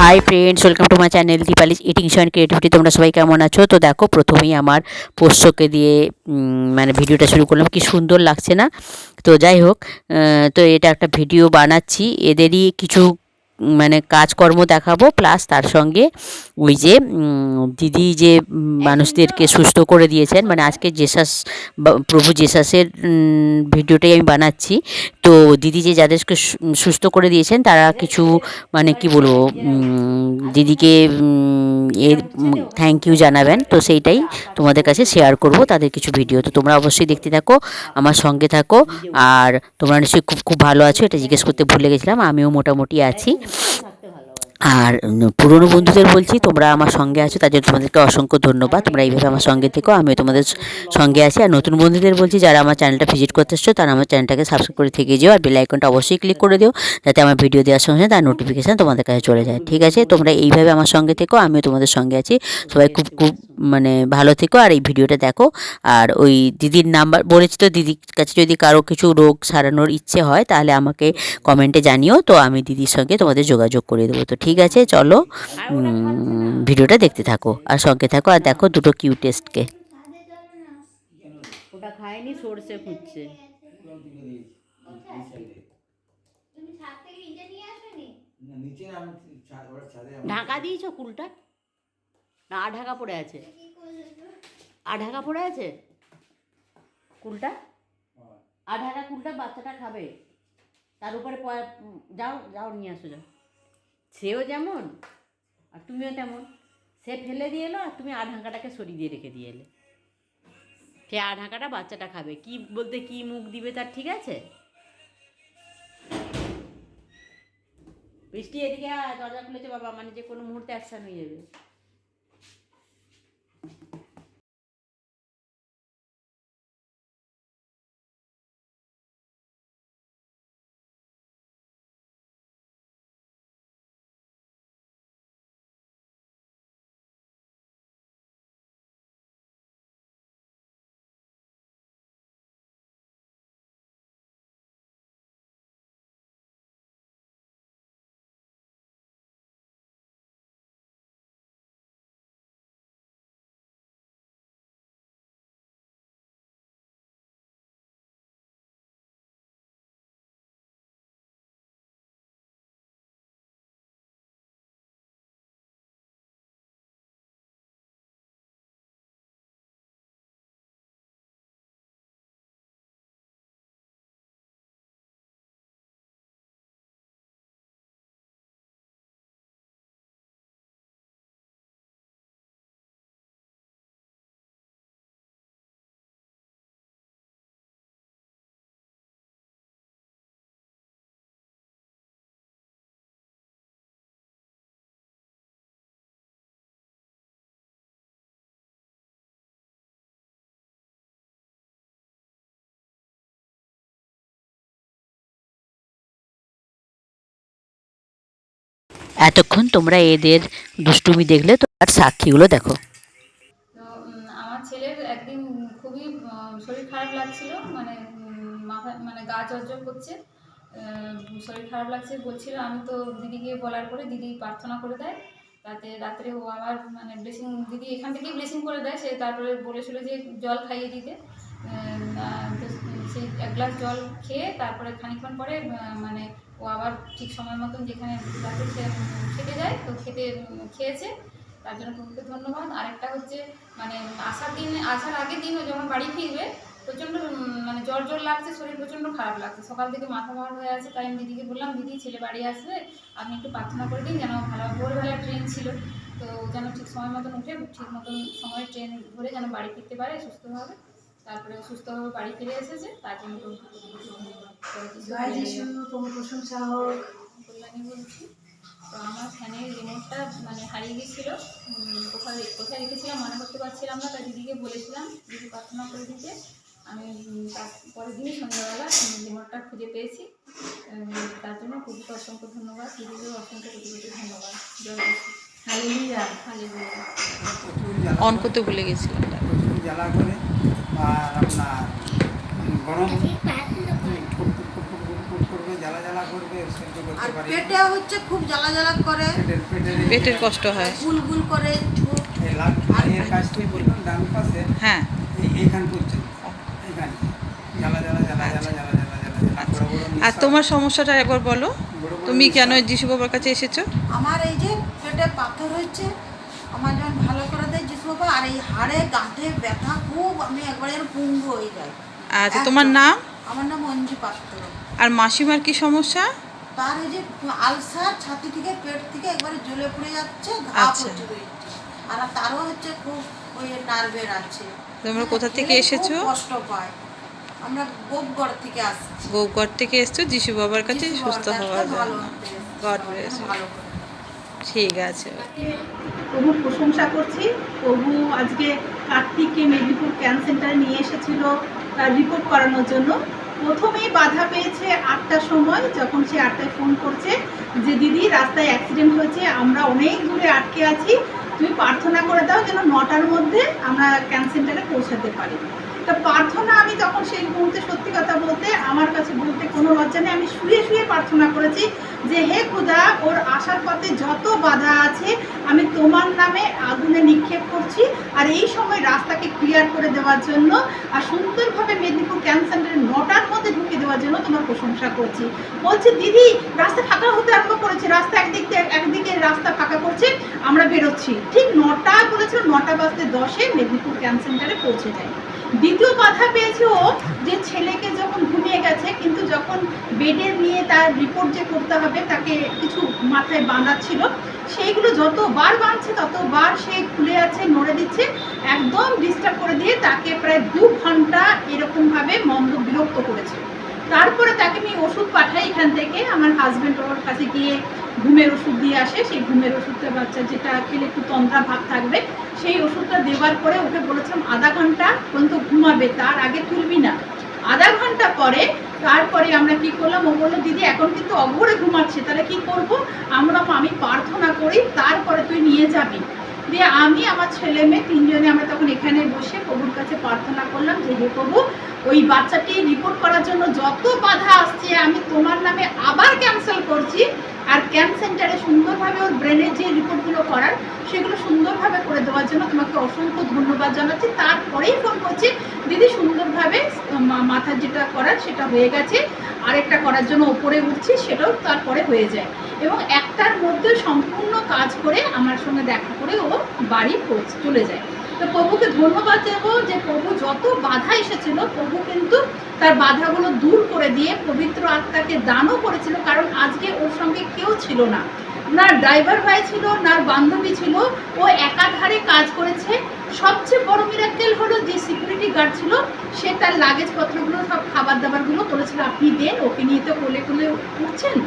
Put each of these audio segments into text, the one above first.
Hi friends, welcome to my channel Dipali's eating show and creativity. তোমরা সবাই কেমন আছো? তো দেখো, প্রথমেই আমার পোষ্যকে দিয়ে মানে ভিডিওটা শুরু করলাম। কি সুন্দর লাগছে না? তো যাই হোক, তো এটা একটা ভিডিও বানাচ্ছি, এদেরই কিছু মানে কাজকর্ম দেখাবো, প্লাস তার সঙ্গে ওই যে দিদি যে মানুষদেরকে সুস্থ করে দিয়েছেন, মানে আজকে জেসাস প্রভু জেসাসের ভিডিওটাই আমি বানাচ্ছি। তো দিদি যে যাদেরকে সুস্থ করে দিয়েছেন তারা কিছু মানে কি বলবো, দিদিকে এর থ্যাংক ইউ জানাবেন। তো সেইটাই তোমাদের কাছে শেয়ার করব, তাদের কিছু ভিডিও। তো তোমরা অবশ্যই দেখতে থাকো, আমার সঙ্গে থাকো। আর তোমরা নিশ্চয়ই খুব খুব ভালো আছো, এটা জিজ্ঞেস করতে ভুলে গেছিলাম। আমিও মোটামুটি আছি। আর পুরনো বন্ধুদের বলছি, তোমরা আমার সঙ্গে আছো, তার জন্য তোমাদেরকে অসংখ্য ধন্যবাদ। তোমরা এইভাবে আমার সঙ্গে থেকো, আমিও তোমাদের সঙ্গে আছি। আর নতুন বন্ধুদের বলছি, যারা আমার চ্যানেলটা ভিজিট করতে এসছো তারা আমার চ্যানেলটাকে সাবস্ক্রাইব করে থেকে যেও, আর বেল আইকনটা অবশ্যই ক্লিক করে দিও, যাতে আমার ভিডিও দেওয়ার সঙ্গে তার নোটিফিকেশান তোমাদের কাছে চলে যায়। ঠিক আছে? তোমরা এইভাবে আমার সঙ্গে থেকো, আমিও তোমাদের সঙ্গে আছি। সবাই খুব খুব মানে ভালো থেকো, আর এই ভিডিওটা দেখো। আর ওই দিদির নাম্বার বলেছি, তো দিদির কাছে যদি কারো কিছু রোগ সারানোর ইচ্ছে হয় তাহলে আমাকে কমেন্টে জানিও, তো আমি দিদির সঙ্গে তোমাদের যোগাযোগ করে দেবো। তো ঠিক আছে, চলো ভিডিওটা দেখতে থাকো আর সঙ্গে থাকো। আর দেখো দুটো কিউটেস্টকে। ওটা খায়নি, সরষে খুঁজছে। ঢাকা দিয়েছ কুলটা? না ঢাকা পড়ে আছে? ঢাকা পড়ে আছে কুলটা? ঢাকা কুলটা বাচ্চাটা খাবে, তার উপরে যাও যাও নিয়ে আসো, যাও। সেও যেমন আর তুমিও তেমন। সে ফেলে দিয়ে এলো আর তুমি ঢাকাটাকে সরিয়ে দিয়ে রেখে দিয়ে এলে। সে ঢাকাটা বাচ্চাটা খাবে, কি বলতে কি মুখ দিবে তার ঠিক আছে? বৃষ্টি এদিকে দরজা খুলেছে বাবা, মানে যে কোনো মুহূর্তে অ্যাকশন হয়ে যাবে। এতক্ষণ তোমরা এদের দুষ্টুমি দেখলে, তো আর সাক্ষীগুলো দেখো। তো আমার ছেলের একদিন খুবই শরীর খারাপ লাগছিল, মানে মাথা মানে গা জ্বর করছে, শরীর খারাপ লাগছে বলছিল। আমি তো দিদিকে বলার পরে দিদি প্রার্থনা করে দেয়, তাতে রাত্রে ও আবার মানে ব্লেসিং, দিদি এখান থেকেই ব্লেসিং করে দেয়। সে তারপরে বলেছিল যে জল খাইয়ে দিতে। তো সেই এক গ্লাস জল খেয়ে তারপরে খানিকক্ষণ পরে মানে ও আবার ঠিক সময় মতন যেখানে রাতে খেতে যায়, তো খেয়েছে। তার জন্য তোমাকে ধন্যবাদ। আরেকটা হচ্ছে মানে আসার আগের দিনও যখন বাড়ি ফিরবে প্রচণ্ড মানে জ্বর জ্বর লাগছে, শরীর প্রচণ্ড খারাপ লাগছে, সকাল থেকে মাথা ভার হয়ে আছে। তাই আমি দিদিকে বললাম, দিদি ছেলে বাড়ি আসবে, আপনি একটু প্রার্থনা করে দিন যেন ভালো, ভোরবেলা ট্রেন ছিল, তো যেন ঠিক সময় মতন উঠে ঠিক মতন সময় ট্রেন ধরে যেন বাড়ি ফিরতে পারে সুস্থভাবে। তারপরে সুস্থভাবে বাড়ি ফিরে এসেছে, তার জন্য প্রশংসা হোক। কল্যাণী বলছি। তো আমার ফ্যানের রিমোটটা মানে হারিয়ে গেছিলো, কোথায় কোথায় রেখেছিলাম মনে করতে পারছিলাম না, তাই দিদিকে বলেছিলাম দিদি প্রার্থনা করে দিতে। আমি তার পরের দিনই সন্ধ্যাবেলা রিমোটটা খুঁজে পেয়েছি, তার জন্য খুবই অসংখ্য ধন্যবাদ, দিদিকেও অসংখ্য কোটি কোটি ধন্যবাদ। জয় হালেলুয়া হালেলুয়া। অন করতে ভুলে গেছিলাম। জ্বালা করে আর আপনার গরম ফুট করবে, জ্বালা জ্বালা জ্বালা করবে সহ্য আর করতে পারি না। পেটে হচ্ছে খুব জ্বালা জ্বালা করে, পেটের কষ্ট হয়। গুলগুল করে ঝোঁক। এই লাইয়ের কাজ তুমি বললাম ডান পাশে হ্যাঁ, এইখান পর্যন্ত এইখানে জ্বালা জ্বালা জ্বালা জ্বালা জ্বালা জ্বালা জ্বালা জ্বালা বড় বড় আর নিঃশ্বাস, তোমার সমস্যাটা একবার বলো, বড় বড় তুমি কেন নিঃশ্বাস। যিশু বাবার কাছে এসেছো? আমার এই যে পেটে পাথর হয়েছে, আমার যখন ভালো করে দেয় যিশু বাবা, আর এই হাড়ে গাঁঠে ব্যথা খুব, আমি একবারে যেন পুঙ্গ হয়ে যায়। আচ্ছা, তোমার নাম? আমার নাম অঞ্জু পাত্র। আর মাসিমার কি সমস্যা? তার এই যে আলসার, ছাতি থেকে পেট থেকে একবারে জ্বলে পড়ে যাচ্ছে, ঘা আচ্ছা। প্রচুর হচ্ছে। আর তারও হচ্ছে খুব ওই নার্ভের আছে। তোমরা কোথা থেকে খেলে এসেছো? খুব কষ্ট পায়। আমরা গোপগড় থেকে আসছি। গোপগড় থেকে এসছো যিশু বাবার কাছে যিশু সুস্থ বাবার হওয়ার কাছে ভালো জন্য। হতে এসেছি। গড সবাই ব্লেস যেন ইউ। ভালো করে। ঠিক আছে। প্রভুর প্রশংসা করছি। প্রভু আজকে কার্তিককে মেদিনীপুর ক্যান্সার সেন্টারে নিয়ে এসেছিল তার রিপোর্ট করানোর জন্য। প্রথমেই বাধা পেয়েছে 8টার সময়, যখন সে 8টায় ফোন করছে যে দিদি রাস্তায় অ্যাক্সিডেন্ট হয়েছে, আমরা অনেক দূরে আটকে আছি, তুমি প্রার্থনা করে দাও যেন 9টার মধ্যে আমরা ক্যান্সার সেন্টারে পৌঁছাতে পারি। তা প্রার্থনা আমি তখন সেই মুহূর্তে সত্যি কথা বলতে আমার কাছে বলতে কোনো লজ্জা নেই, আমি শুয়ে শুয়ে প্রার্থনা করেছি যে হে খোদা, ওর আসার পথে যত বাধা আছে আমি তোমার নামে আগুনে নিক্ষেপ করছি, আর এই সময় রাস্তাকে ক্লিয়ার করে দেওয়ার জন্য আর সুন্দরভাবে মেদিনীপুর ক্যান্সার সেন্টারে 9টার মধ্যে ঢুকে দেওয়ার জন্য তোমার প্রশংসা করছি। বলছে দিদি রাস্তা ফাঁকা হতে আরম্ভ করেছে, রাস্তা একদিকে রাস্তা ফাঁকা করছে, আমরা বেরোচ্ছি। ঠিক 9টা বলেছিল, 9টা বাজতে 10-এ মেদিনীপুর ক্যান্সার সেন্টারে পৌঁছে যায়। দ্বিতীয় বাধা পেয়েছে ও যে ছেলেকে যখন ঘুমিয়ে গেছে, কিন্তু যখন বেডে নিয়ে তার রিপোর্ট যে করতে হবে তাকে কিছু মাথায় বাঁধা ছিল, সেইগুলো যতবার বাঁধছে ততবার সে খুলে আছে, নড়ে দিচ্ছে, একদম ডিস্টার্ব করে দিয়ে তাকে প্রায় 2 ঘন্টা এরকমভাবে বিরক্ত করেছে। তারপরে তাকে আমি ওষুধ পাঠাই এখান থেকে, আমার হাজব্যান্ড ওর কাছে গিয়ে ঘুমের ওষুধ দিয়ে আসে। সেই ঘুমের ওষুধটা বাচ্চা যেটা খেলে একটু তন্দ্রা ভাব থাকবে, সেই ওষুধটা দেওয়ার পরে ওকে বলেছিলাম আধা ঘন্টা পর্যন্ত ঘুমাবে, তার আগে তুলবি না। আধা ঘন্টা পরে তারপরে আমরা কি করলাম, ও বললো দিদি এখন কিন্তু অঘরে ঘুমাচ্ছে, তাহলে কি করব? আমি প্রার্থনা করি, তারপরে তুই নিয়ে যাবি। দিয়ে আমি আমার ছেলে মেয়ে 3জনে আমরা তখন এখানে বসে প্রভুর কাছে প্রার্থনা করলাম যে হে প্রভু, ওই বাচ্চাটি রিপোর্ট করার জন্য যত বাধা আসছে আমি তোমার নামে আবার ক্যান্সেল করছি, আর ক্যান্সার সেন্টারে সুন্দরভাবে ওর ব্রেনের যে রিপোর্টগুলো করার সেগুলো সুন্দরভাবে করে দেওয়ার জন্য তোমাকে অসংখ্য ধন্যবাদ জানাচ্ছি। তারপরেই ফোন করছি দিদি সুন্দরভাবে মাথার যেটা করার সেটা হয়ে গেছে, আরেকটা করার জন্য ওপরে উঠছি, সেটাও তারপরে হয়ে যায়, এবং 1টার মধ্যে সম্পূর্ণ কাজ করে আমার সঙ্গে দেখা করে ও বাড়ি চলে যায়। তো প্রভুকে ধন্যবাদ দেবো যে প্রভু যত বাধা এসেছিল প্রভু কিন্তু তার বাধাগুলো দূর করে দিয়ে পবিত্র আত্মাকে দানও করেছিল, কারণ আজকে ওর সঙ্গে কেউ ছিল না, না ড্রাইভার ভাই ছিল, না বান্ধবী ছিল, ও একাধারে কাজ করেছে। সবচেয়ে বড় মিরাক্কেল হলো যে সিকিউরিটি গার্ড ছিল, সে তার লাগেজপত্রগুলো সব খাবার দাবারগুলো বলেছিল আপনি দেন, ওকে নিয়ে তো কোলে কোলে উঠছেন,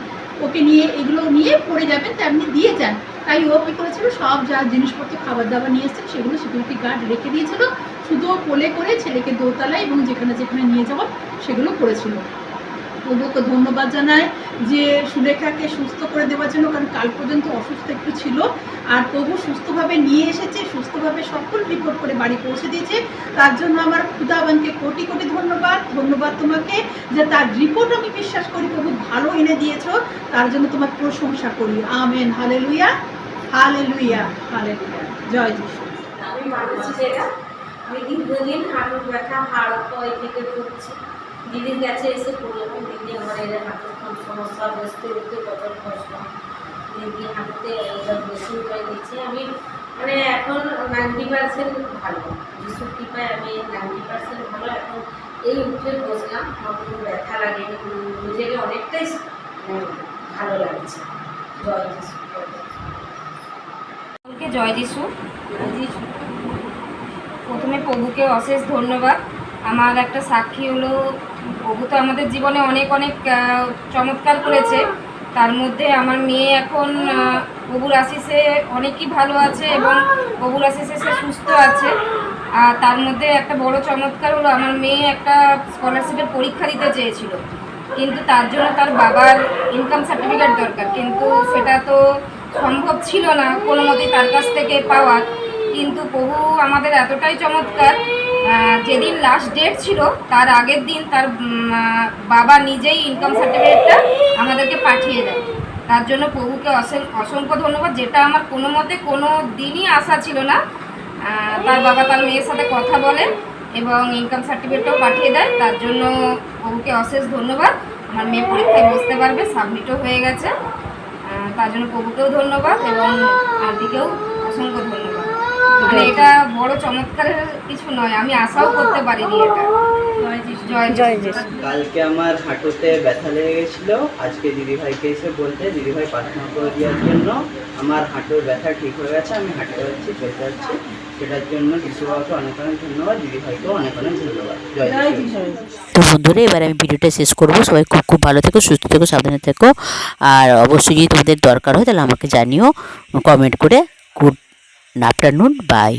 ওকে নিয়ে এগুলো নিয়ে পড়ে যাবেন, তা আপনি দিয়ে যান। তাই ও কী করেছিল, সব যা জিনিসপত্র খাবার দাবার নিয়ে এসেছেন সেগুলো সিকিউরিটি গার্ড রেখে দিয়েছিল, শুধু ও কোলে করে ছেলেকে দোতলায় এবং যেখানে যেখানে নিয়ে যাওয়া সেগুলো করেছিল। প্রভুকে ধন্যবাদ জানাই যে সুলেখাকে সুস্থ করে দেওয়ার জন্য, কারণ কাল পর্যন্ত অসুস্থ একটু ছিল, আর প্রভু সুস্থভাবে নিয়ে এসেছে, সুস্থভাবে সকল রিপোর্ট করে বাড়ি পৌঁছে দিয়েছে। তার জন্য আমার খুদাবানকে কোটি কোটি ধন্যবাদ তোমাকে, যে তার রিপোর্ট আমি বিশ্বাস করি প্রভু ভালো এনে দিয়েছো, তার জন্য তোমার প্রশংসা করি। আমেন, হালেলুয়া হালেলুয়া হালেলুয়া, জয় যিশু। আমি মানুষ যেটা আমি দীর্ঘদিন হাঁটুর ব্যথা, হাড় ক্ষয় থেকে ভুগছি। দিদির কাছে এসে পড়লাম, দিদি আমার এর হাঁটুর খুব সমস্যা, বসতে উঠতে কত কষ্ট, দিদি হাঁটুতে মেশিন করে দিচ্ছে। আমি মানে এখন 90% ভালো, যিশুর কৃপায় আমি 90% ভালো। এখন এই উঠে বসলাম, আমার কোনো ব্যথা লাগেনি, নিজেকে অনেকটাই ভালো লাগছে। জয় যিশু, জয় যিশু। প্রথমে প্রভুকে অশেষ ধন্যবাদ। আমার একটা সাক্ষী হলো, প্রভু তো আমাদের জীবনে অনেক অনেক চমৎকার করেছে, তার মধ্যে আমার মেয়ে এখন প্রভুর আশিসে অনেকই ভালো আছে এবং প্রভুর আশিসে সে সুস্থ আছে। আর তার মধ্যে একটা বড় চমৎকার হলো, আমার মেয়ে একটা স্কলারশিপের পরীক্ষা দিতে চেয়েছিল, কিন্তু তার জন্য তার বাবার ইনকাম সার্টিফিকেট দরকার, কিন্তু সেটা তো সম্ভব ছিল না কোনো মতেই তার কাছ থেকে পাওয়ার। কিন্তু প্রভু আমাদের এতটাই চমৎকার, যেদিন লাস্ট ডেট ছিল তার আগের দিন তার বাবা নিজেই ইনকাম সার্টিফিকেটটা আমাদেরকে পাঠিয়ে দেয়। তার জন্য প্রভুকে অসংখ্য ধন্যবাদ। যেটা আমার কোনো মতে কোনো দিনই আশা ছিল না। তার বাবা তার মেয়ের সাথে কথা বলে এবং ইনকাম সার্টিফিকেটটাও পাঠিয়ে দেয়। তার জন্য প্রভুকে অশেষ ধন্যবাদ। আমার মেয়ে পরীক্ষায় বসতে পারবে, সাবমিটও হয়ে গেছে। তার জন্য প্রভুকেও ধন্যবাদ এবং আন্টিকেও অসংখ্য ধন্যবাদ। মানে এটা বড় চমৎকারের কিছু নয়, আমি আশাও করতে পারিনি এটা। জয় যিশু। কালকে আমার হাঁটুতে ব্যথা লেগে গেছিল, আজকে দিদিভাইকে এসে বলতে দিদিভাই প্রার্থনা করে দেওয়ার জন্য আমার হাঁটুর ব্যথা ঠিক হয়ে গেছে, আমি হাঁটতে পারছি, চলতে পারছি। সেটার জন্য যিশু বাবাকে অনেক অনেক ধন্যবাদ, দিদিভাইকেও অনেক অনেক ধন্যবাদ। জয় যিশু। তো বন্ধুরা, এবার আমি ভিডিওটা শেষ করব। সবাই খুব খুব ভালো থেকো, সুস্থ থেকো, সাবধানে থেকো। আর অবশ্যই যদি তোমাদের দরকার হয় তাহলে আমাকে জানিও কমেন্ট করে। Good afternoon, by.